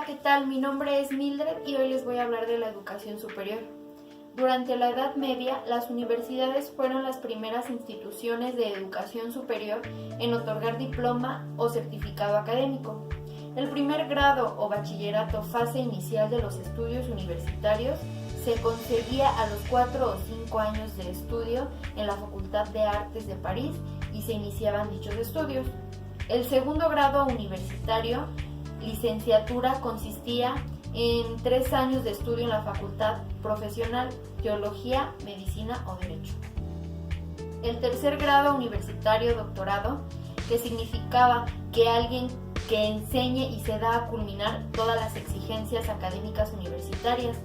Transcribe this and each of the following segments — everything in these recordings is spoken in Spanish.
¿qué tal? Mi nombre es Mildred y hoy les voy a hablar de la educación superior. Durante la Edad Media, las universidades fueron las primeras instituciones de educación superior en otorgar diploma o certificado académico. El primer grado o bachillerato, fase inicial de los estudios universitarios, se concedía a los 4 o 5 años de estudio en la Facultad de Artes de París y se iniciaban dichos estudios. El segundo grado universitario, licenciatura, consistía en 3 años de estudio en la facultad profesional, teología, medicina o derecho. El tercer grado universitario, doctorado, que significaba que alguien que enseñe y se da a culminar todas las exigencias académicas universitarias,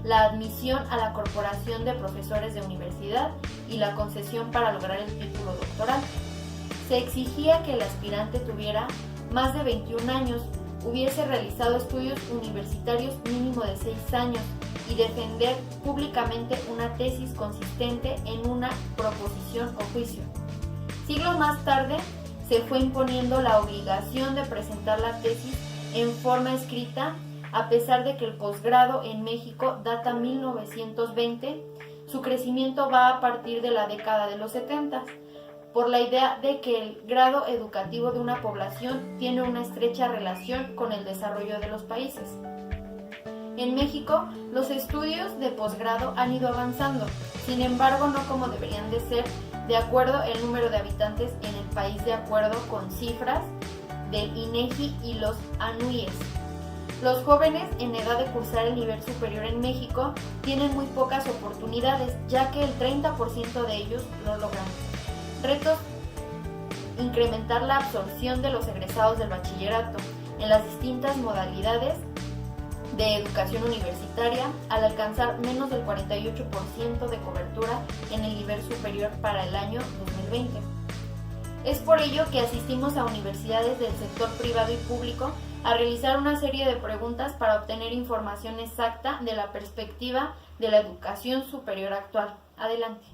la admisión a la corporación de profesores de universidad y la concesión para lograr el título doctoral. Se exigía que el aspirante tuviera más de 21 años, hubiese realizado estudios universitarios mínimo de 6 años y defender públicamente una tesis consistente en una proposición o juicio. Siglos más tarde se fue imponiendo la obligación de presentar la tesis en forma escrita, a pesar de que el posgrado en México data 1920, su crecimiento va a partir de la década de los 70, por la idea de que el grado educativo de una población tiene una estrecha relación con el desarrollo de los países. En México, los estudios de posgrado han ido avanzando, sin embargo no como deberían de ser, de acuerdo el número de habitantes en el país, de acuerdo con cifras del INEGI y los ANUIES. Los jóvenes en edad de cursar el nivel superior en México tienen muy pocas oportunidades, ya que el 30% de ellos lo logran. Retos: incrementar la absorción de los egresados del bachillerato en las distintas modalidades de educación universitaria al alcanzar menos del 48% de cobertura en el nivel superior para el año 2020. Es por ello que asistimos a universidades del sector privado y público a realizar una serie de preguntas para obtener información exacta de la perspectiva de la educación superior actual. Adelante.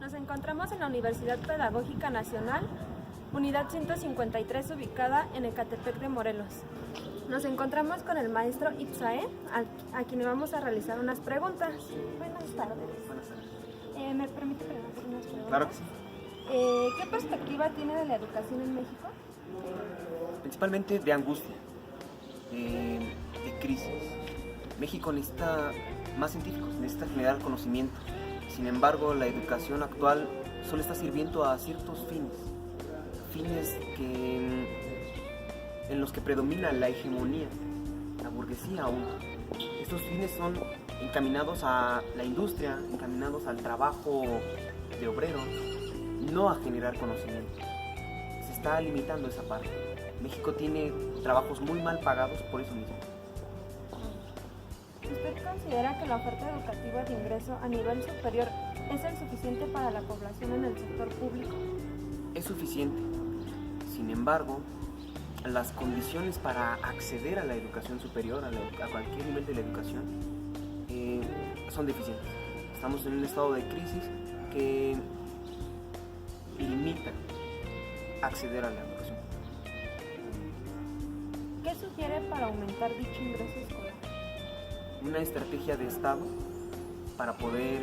Nos encontramos en la Universidad Pedagógica Nacional, Unidad 153, ubicada en Ecatepec de Morelos. Nos encontramos con el maestro Itzae, a quien le vamos a realizar unas preguntas. Buenas tardes. Buenas tardes. ¿Me permite preguntar unas preguntas? Claro que sí. ¿Qué perspectiva tiene de la educación en México? Principalmente de angustia, de crisis. México necesita más científicos, necesita generar conocimiento. Sin embargo, la educación actual solo está sirviendo a ciertos fines en los que predomina la hegemonía, la burguesía aún. Estos fines son encaminados a la industria, encaminados al trabajo de obreros, no a generar conocimiento. Se está limitando esa parte. México tiene trabajos muy mal pagados por eso mismo. ¿Usted considera que la oferta educativa de ingreso a nivel superior es el suficiente para la población en el sector público? Es suficiente. Sin embargo, las condiciones para acceder a la educación superior, a cualquier nivel de la educación, son deficientes. Estamos en un estado de crisis que limita acceder a la educación. ¿Qué sugiere para aumentar dicho ingreso escolar? Una estrategia de Estado para poder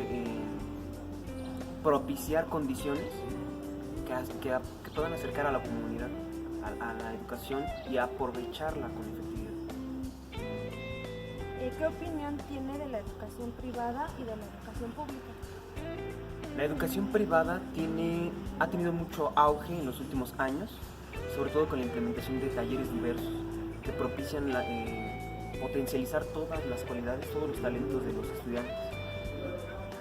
propiciar condiciones que puedan acercar a la comunidad a la educación y aprovecharla con efectividad. ¿Qué opinión tiene de la educación privada y de la educación pública? La educación privada ha tenido mucho auge en los últimos años, sobre todo con la implementación de talleres diversos que propician potencializar todas las cualidades, todos los talentos de los estudiantes.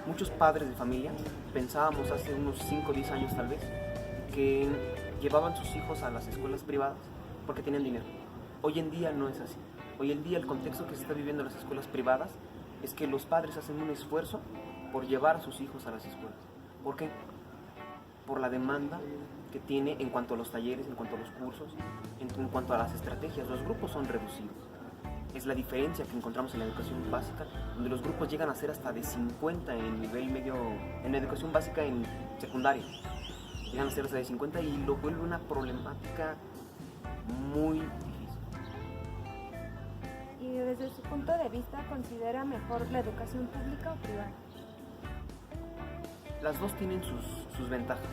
Muchos padres de familia pensábamos hace unos 5 o 10 años tal vez que llevaban sus hijos a las escuelas privadas porque tenían dinero. Hoy en día no es así. Hoy en día el contexto que se está viviendo en las escuelas privadas es que los padres hacen un esfuerzo por llevar a sus hijos a las escuelas. ¿Por qué? Por la demanda que tiene en cuanto a los talleres, en cuanto a los cursos, en cuanto a las estrategias. Los grupos son reducidos. Es la diferencia que encontramos en la educación básica, donde los grupos llegan a ser hasta de 50 en nivel medio, en la educación básica en secundaria. Llegan a ser hasta de 50 y lo vuelve una problemática muy difícil. Y desde su punto de vista, ¿considera mejor la educación pública o privada? Las dos tienen sus ventajas.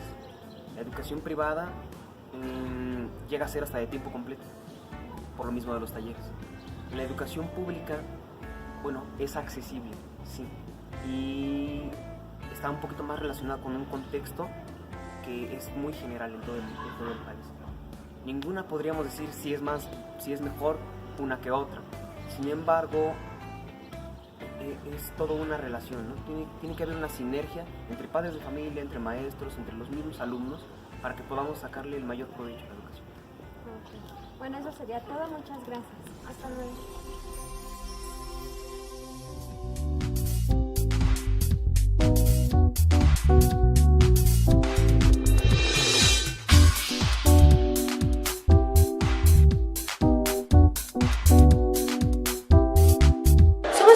La educación privada llega a ser hasta de tiempo completo, por lo mismo de los talleres. La educación pública, bueno, es accesible, sí, y está un poquito más relacionada con un contexto que es muy general en todo el país. Ninguna podríamos decir si es mejor una que otra. Sin embargo, es toda una relación, ¿no? Tiene que haber una sinergia entre padres de familia, entre maestros, entre los mismos alumnos, para que podamos sacarle el mayor provecho a la educación. Okay. Bueno, eso sería todo. Muchas gracias. Hasta luego.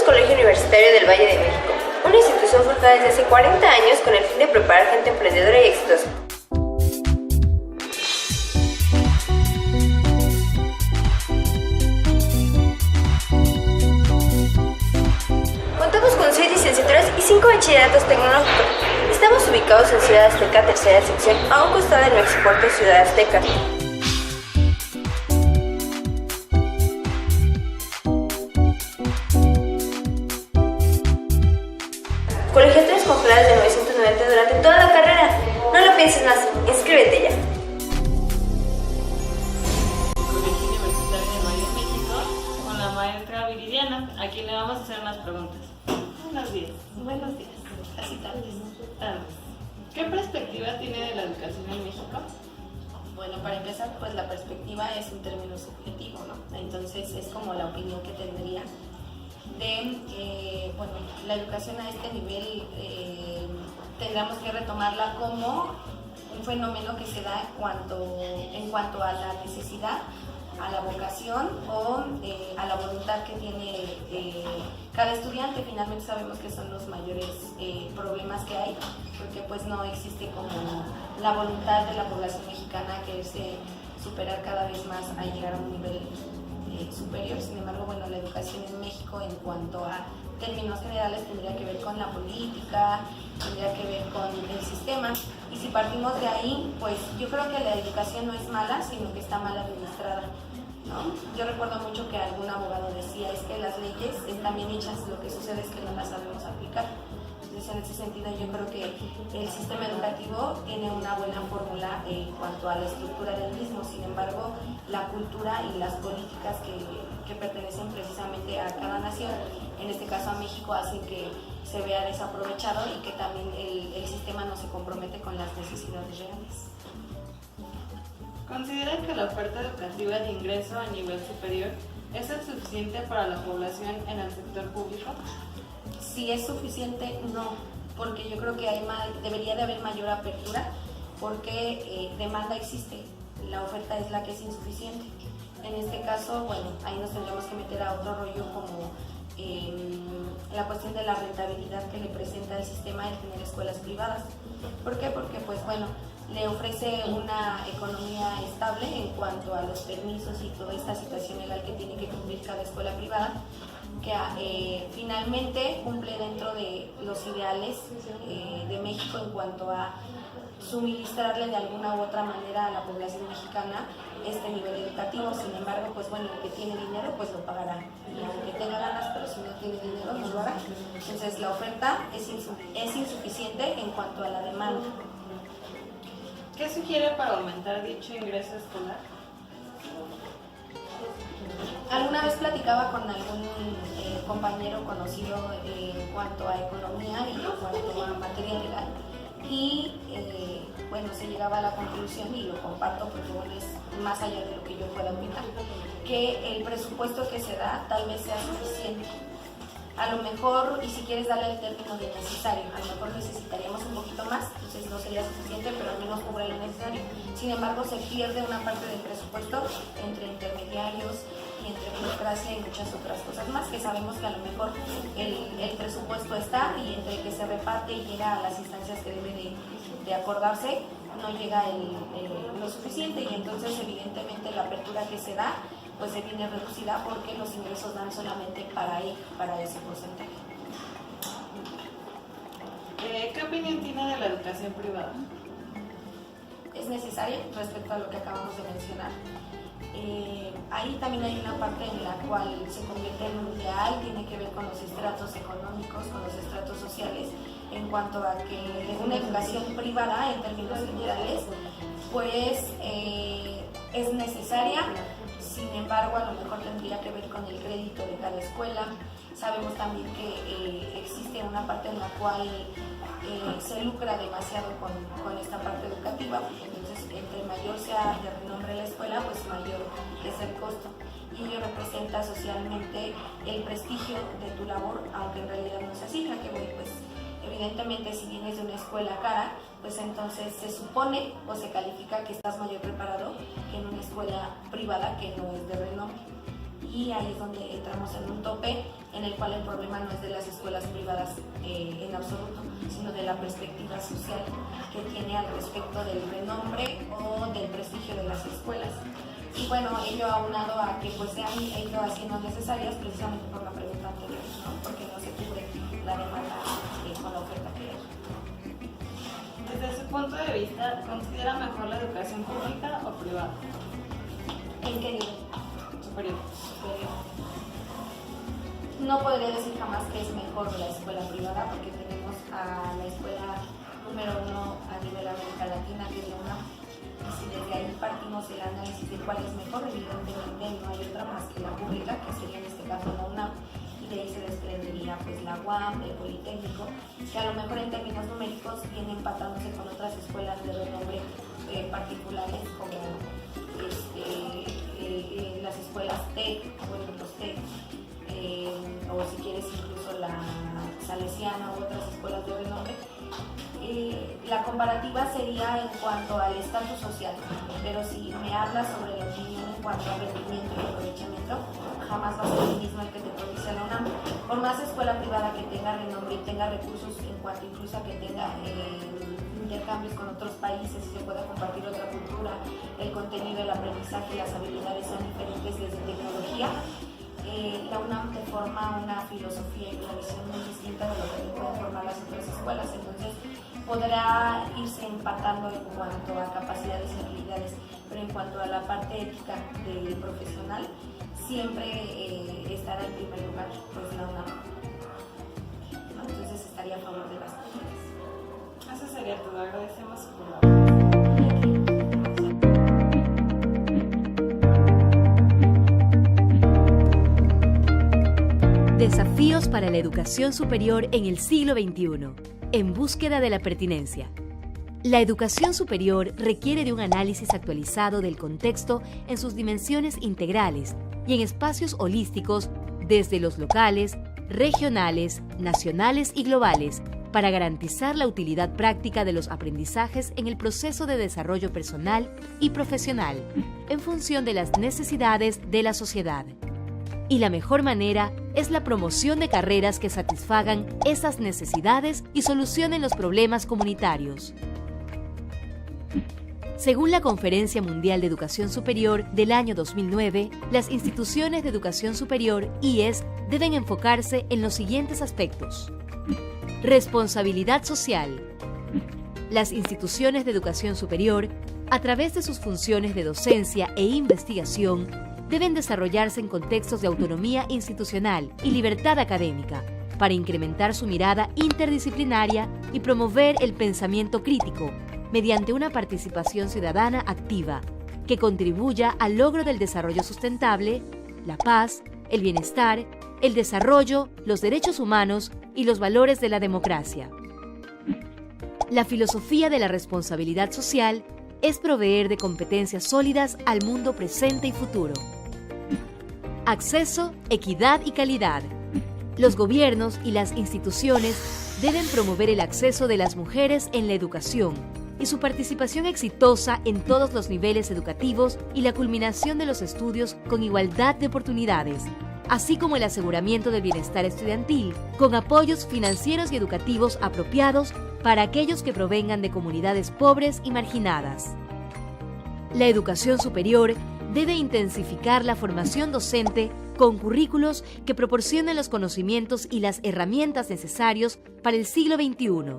Colegio Universitario del Valle de México, una institución fundada desde hace 40 años con el fin de preparar gente emprendedora y exitosa. Contamos con 6 licenciaturas y 5 bachilleratos tecnológicos. Estamos ubicados en Ciudad Azteca, tercera sección, a un costado del Mexipuerto Ciudad Azteca. Colegiaturas congeladas de 990 durante toda la carrera. No lo pienses más, inscríbete ya. Colegio Universitario del Valle de México con la maestra Viridiana, a quien le vamos a hacer unas preguntas. Buenos días. Buenos días. Casi tardes. ¿Qué perspectiva tiene de la educación en México? Bueno, para empezar, pues la perspectiva es un término subjetivo, ¿no? Entonces es como la opinión que tendría de que, bueno, la educación a este nivel tendríamos que retomarla como un fenómeno que se da en cuanto a la necesidad a la vocación o a la voluntad que tiene cada estudiante. Finalmente sabemos que son los mayores problemas que hay, porque pues no existe como la voluntad de la población mexicana que quererse superar cada vez más a llegar a un nivel superior. Sin embargo, bueno, la educación en México en cuanto a términos generales tendría que ver con la política, tendría que ver con el sistema, y si partimos de ahí, pues yo creo que la educación no es mala, sino que está mal administrada, ¿no? Yo recuerdo mucho que algún abogado decía, es que las leyes están bien hechas, lo que sucede es que no las sabemos aplicar. Entonces, en ese sentido, yo creo que el sistema educativo tiene una buena fórmula en cuanto a la estructura del mismo. Sin embargo, la cultura y las políticas que pertenecen precisamente a cada nación, en este caso a México, hacen que se vea desaprovechado y que también el sistema no se compromete con las necesidades reales. ¿Consideran que la oferta educativa de ingreso a nivel superior es suficiente para la población en el sector público? Si es suficiente, no, porque yo creo que debería de haber mayor apertura, porque demanda existe, la oferta es la que es insuficiente. En este caso, bueno, ahí nos tendríamos que meter a otro rollo como la cuestión de la rentabilidad que le presenta el sistema el tener escuelas privadas. ¿Por qué? Porque pues bueno, le ofrece una economía estable en cuanto a los permisos y toda esta situación legal que tiene que cumplir cada escuela privada, que finalmente cumple dentro de los ideales de México en cuanto a suministrarle de alguna u otra manera a la población mexicana este nivel educativo. Sin embargo, pues bueno, el que tiene dinero pues lo pagará, y aunque tenga ganas, pero si no tiene dinero no lo hará. Entonces la oferta es insuficiente en cuanto a la demanda. ¿Qué sugiere para aumentar dicho ingreso escolar? Alguna vez platicaba con algún compañero conocido en cuanto a economía y en cuanto a materia legal, y bueno, se llegaba a la conclusión, y lo comparto porque bueno, es más allá de lo que yo pueda opinar, que el presupuesto que se da tal vez sea suficiente. A lo mejor, y si quieres darle el término de necesario, a lo mejor necesitaríamos un poquito más, entonces no sería suficiente, pero al menos cubre lo necesario. Sin embargo, se pierde una parte del presupuesto entre intermediarios y entre burocracia y muchas otras cosas más, que sabemos que a lo mejor el presupuesto está, y entre que se reparte y llega a las instancias que debe de acordarse, no llega lo suficiente, y entonces evidentemente la apertura que se da pues se viene reducida porque los ingresos dan solamente para ese porcentaje. ¿Qué opinión tiene de la educación privada? Es necesaria respecto a lo que acabamos de mencionar. Ahí también hay una parte en la cual se convierte en un ideal, tiene que ver con los estratos económicos, con los estratos sociales, en cuanto a que una educación privada, en términos generales, pues es necesaria. Sin embargo, a lo mejor tendría que ver con el crédito de cada escuela. Sabemos también que existe una parte en la cual se lucra demasiado con esta parte educativa, porque entonces entre mayor sea de renombre la escuela, pues mayor es el costo. Y ello representa socialmente el prestigio de tu labor, aunque en realidad no es así, ya que voy, pues evidentemente si vienes de una escuela cara, pues entonces se supone o se califica que estás mayor preparado que en una escuela privada que no es de renombre. Y ahí es donde entramos en un tope en el cual el problema no es de las escuelas privadas en absoluto, sino de la perspectiva social que tiene al respecto del renombre o del prestigio de las escuelas. Y bueno, ello aunado a que pues se han ido haciendo necesarias precisamente por la pregunta anterior, ¿no? Porque no se cubre la demanda con la oferta que hay. Desde su punto de vista, ¿considera mejor la educación pública o privada? ¿En qué nivel? Superior. No podría decir jamás que es mejor la escuela privada, porque tenemos a la escuela número 1 a nivel América Latina, que es la UNAM. Y si desde ahí partimos el análisis de cuál es mejor, evidentemente no hay otra más que la pública, que sería en este caso la UNAM, y de ahí se desprendería pues la UAM, el Politécnico, que a lo mejor en términos numéricos viene empatándose con otras escuelas de renombre particulares, como las escuelas TEC, bueno, los TEC, o si quieres incluso la Salesiana u otras escuelas de renombre, La comparativa sería en cuanto al estatus social, pero si me hablas sobre la opinión en cuanto al rendimiento y aprovechamiento, jamás va a ser el mismo el que te propicia la UNAM. Por más escuela privada que tenga renombre y tenga recursos en cuanto incluso a que tenga intercambios con otros países y se pueda compartir otra cultura, el contenido, el aprendizaje, las habilidades son diferentes desde tecnología. La UNAM te forma una filosofía y una visión muy distinta de lo que te pueden formar las otras escuelas, entonces podrá irse empatando en cuanto a capacidades y habilidades, pero en cuanto a la parte ética del profesional, siempre estará en primer lugar pues la UNAM, ¿no? Entonces estaría a favor de las mujeres. Eso sería todo, agradecemos por la... Desafíos para la educación superior en el siglo XXI, en búsqueda de la pertinencia. La educación superior requiere de un análisis actualizado del contexto en sus dimensiones integrales y en espacios holísticos desde los locales, regionales, nacionales y globales para garantizar la utilidad práctica de los aprendizajes en el proceso de desarrollo personal y profesional en función de las necesidades de la sociedad. Y la mejor manera es la promoción de carreras que satisfagan esas necesidades y solucionen los problemas comunitarios. Según la Conferencia Mundial de Educación Superior del año 2009, las instituciones de educación superior, IES, deben enfocarse en los siguientes aspectos. Responsabilidad social. Las instituciones de educación superior, a través de sus funciones de docencia e investigación, deben desarrollarse en contextos de autonomía institucional y libertad académica para incrementar su mirada interdisciplinaria y promover el pensamiento crítico mediante una participación ciudadana activa que contribuya al logro del desarrollo sustentable, la paz, el bienestar, el desarrollo, los derechos humanos y los valores de la democracia. La filosofía de la responsabilidad social es proveer de competencias sólidas al mundo presente y futuro. Acceso, equidad y calidad. Los gobiernos y las instituciones deben promover el acceso de las mujeres en la educación y su participación exitosa en todos los niveles educativos y la culminación de los estudios con igualdad de oportunidades, así como el aseguramiento del bienestar estudiantil, con apoyos financieros y educativos apropiados para aquellos que provengan de comunidades pobres y marginadas. La educación superior debe intensificar la formación docente con currículos que proporcionen los conocimientos y las herramientas necesarios para el siglo XXI.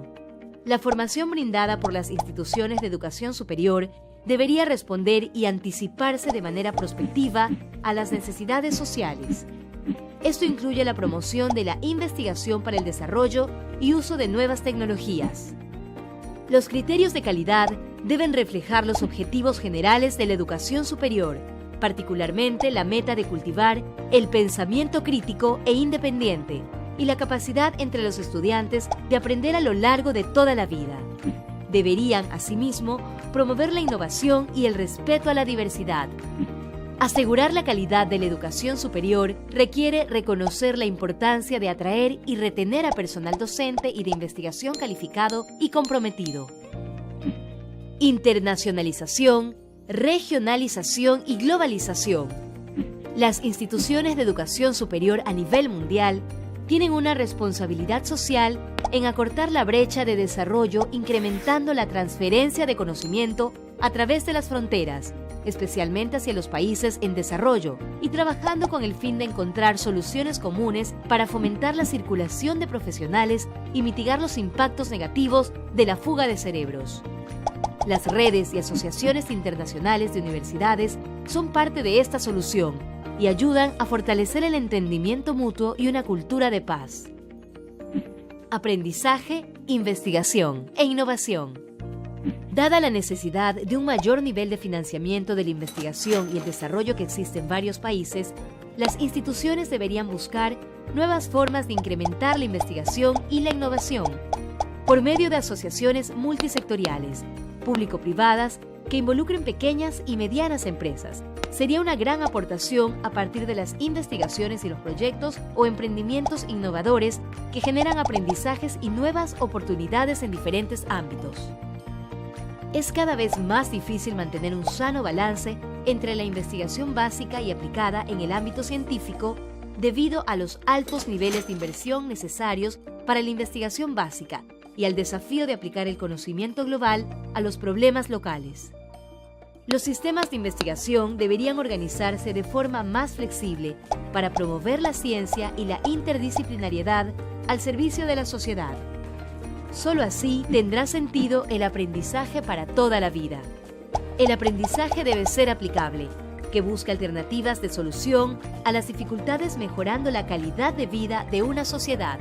La formación brindada por las instituciones de educación superior debería responder y anticiparse de manera prospectiva a las necesidades sociales. Esto incluye la promoción de la investigación para el desarrollo y uso de nuevas tecnologías. Los criterios de calidad deben reflejar los objetivos generales de la educación superior, particularmente la meta de cultivar el pensamiento crítico e independiente y la capacidad entre los estudiantes de aprender a lo largo de toda la vida. Deberían, asimismo, promover la innovación y el respeto a la diversidad. Asegurar la calidad de la educación superior requiere reconocer la importancia de atraer y retener a personal docente y de investigación calificado y comprometido. Internacionalización, regionalización y globalización. Las instituciones de educación superior a nivel mundial tienen una responsabilidad social en acortar la brecha de desarrollo, incrementando la transferencia de conocimiento a través de las fronteras, especialmente hacia los países en desarrollo, y trabajando con el fin de encontrar soluciones comunes para fomentar la circulación de profesionales y mitigar los impactos negativos de la fuga de cerebros. Las redes y asociaciones internacionales de universidades son parte de esta solución y ayudan a fortalecer el entendimiento mutuo y una cultura de paz. Aprendizaje, investigación e innovación. Dada la necesidad de un mayor nivel de financiamiento de la investigación y el desarrollo que existe en varios países, las instituciones deberían buscar nuevas formas de incrementar la investigación y la innovación por medio de asociaciones multisectoriales, público-privadas que involucren pequeñas y medianas empresas. Sería una gran aportación a partir de las investigaciones y los proyectos o emprendimientos innovadores que generan aprendizajes y nuevas oportunidades en diferentes ámbitos. Es cada vez más difícil mantener un sano balance entre la investigación básica y aplicada en el ámbito científico debido a los altos niveles de inversión necesarios para la investigación básica y al desafío de aplicar el conocimiento global a los problemas locales. Los sistemas de investigación deberían organizarse de forma más flexible para promover la ciencia y la interdisciplinariedad al servicio de la sociedad. Solo así tendrá sentido el aprendizaje para toda la vida. El aprendizaje debe ser aplicable, que busque alternativas de solución a las dificultades mejorando la calidad de vida de una sociedad.